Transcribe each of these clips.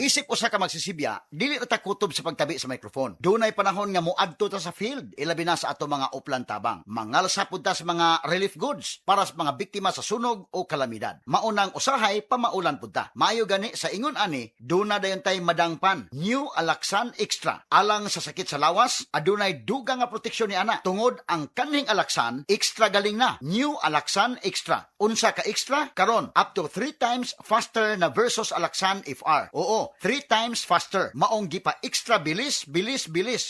Isip usa ka magsisibya, dili na ta kutob sa pagtabi sa microphone. Dunay panahon nga moadto ta sa field, ilabi na sa ato mga uplan tabang. Mangalsa pud ta sa mga relief goods para sa mga biktima sa sunog o kalamidad. Maunang usahay pamaulan pud ta. Maayo gani sa ingon ani, duna dayon tay madangpan. New Alaxan Extra. Alang sa sakit sa lawas, adunay dugang nga proteksyon ni ana. Tungod ang kaning Alaxan, extra galing na. New Alaxan Extra. Unsa ka extra? Karon up to 3 times faster na versus Alaxan FR. Oo, 3 times faster. Maong gipa extra bilis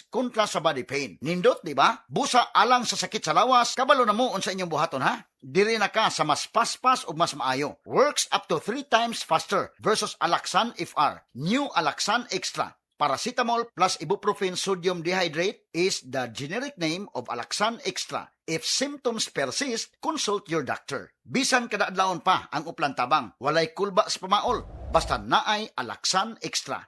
kontra sa body pain. Nindot, di ba? Busa alang sa sakit sa lawas, kabalo na mo unsa inyong buhaton ha? Diri na ka sa mas paspas o mas maayo. Works up to 3 times faster versus Alaxan FR. New Alaxan Extra. Paracetamol plus ibuprofen sodium dehydrate is the generic name of Alaxan Extra. If symptoms persist, consult your doctor. Bisan kada adlawon pa ang uplan tabang, walay kulba sa pamaol, basta naay Alaxan Extra.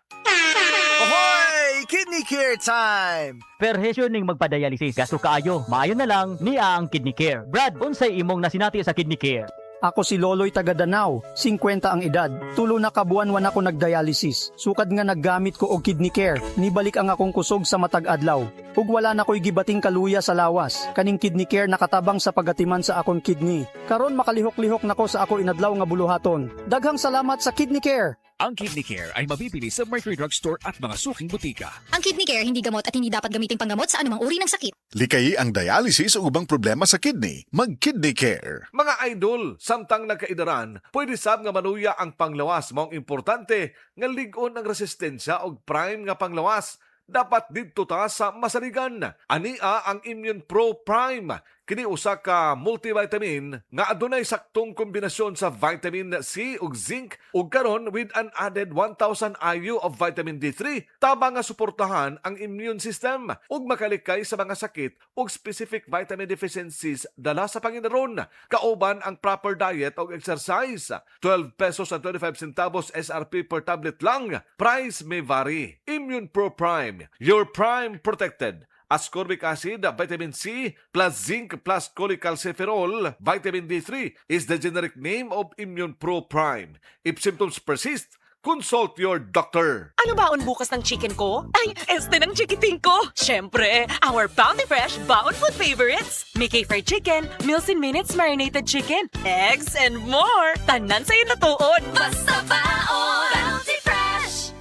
Ahoy! Kidney Care time! Perhesyo ning magpadialysis gasto kaayo. Maayo na lang niya ang Kidney Care. Brad, unsay imong nasinati sa Kidney Care? Ako si Loloy taga Danau, 50 ang edad. Tulo na kabuan-wan ako nagdialysis. Sukad nga naggamit ko og Kidney Care. Nibalik ang akong kusog sa matag adlaw. Ug wala na ko'y gibating kaluya sa lawas. Kaning Kidney Care nakatabang sa pagatiman sa akong kidney. Karon makalihok-lihok nako sa ako inadlaw nga buluhaton. Daghang salamat sa Kidney Care. Ang Kidney Care ay mabibili sa Mercury Drugstore at mga suking butika. Ang Kidney Care hindi gamot at hindi dapat gamiting panggamot sa anumang uri ng sakit. Likayi ang dialysis o ubang problema sa kidney. Mag-Kidney Care. Mga idol, samtang nagkaidaran, pwede sab nga manuya ang panglawas. Maong importante nga ligon ang resistensya og prime nga panglawas. Dapat didto ta sa masaligan. Ania ang Immune Pro Prime. Kini usa ka multivitamin nga adunay saktong kombinasyon sa vitamin C ug zinc ug karon with an added 1,000 IU of vitamin D3 tabang nga suportahan ang immune system ug makalikay sa mga sakit ug specific vitamin deficiencies dala sa panginaron. Kauban ang proper diet ug exercise. 12 pesos and 25 centavos SRP per tablet lang. Price may vary. Immune Pro Prime. Your prime protected. Ascorbic acid, vitamin C, plus zinc, plus cholecalciferol, vitamin D3 is the generic name of Immune Pro Prime. If symptoms persist, consult your doctor. Ano baon bukas ng chicken ko? Ay, este ng chikiting ko! Siyempre, our Bounty Fresh Baon Food Favorites! Mickey Fried Chicken, Meals in Minutes Marinated Chicken, eggs, and more! Tanan sa'yo natuod! Basta baon! Bounty Fresh!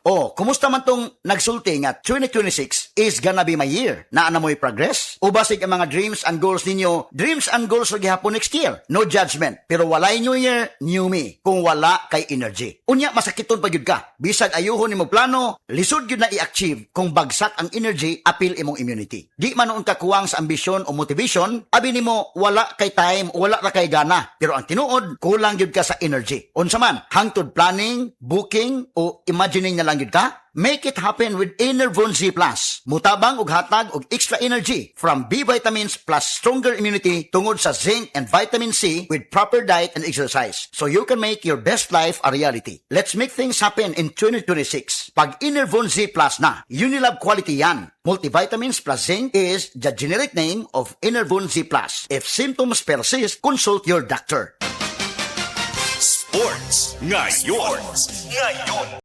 Oh, kumusta man tong nagsulti nga 2026 is gonna be my year? Naana mo'y progress? O basig ang mga dreams and goals ninyo, dreams and goals sa gihapon next year? No judgment. Pero walay new year, new me. Kung wala kay energy. Unya, masakiton pa yun ka. Bisag ayuhon ni mo plano, lisod yun na i-achieve kung bagsak ang energy, appeal imong immunity. Di man noon ka kuwang sa ambisyon o motivation, abi ni mo wala kay time o wala ra kay gana. Pero ang tinuod, kulang yun ka sa energy. Unsa man, hangtod planning, booking, o imagining na lang yun ka? Make it happen with Enervon Z+. Mutabang ug hatag og extra energy from B vitamins plus stronger immunity tungod sa zinc and vitamin C with proper diet and exercise. So you can make your best life a reality. Let's make things happen in 2026. Pag Enervon Z+ na, Unilab quality yan. Multivitamins plus zinc is the generic name of Enervon Z+. If symptoms persist, consult your doctor. Sports ngayon.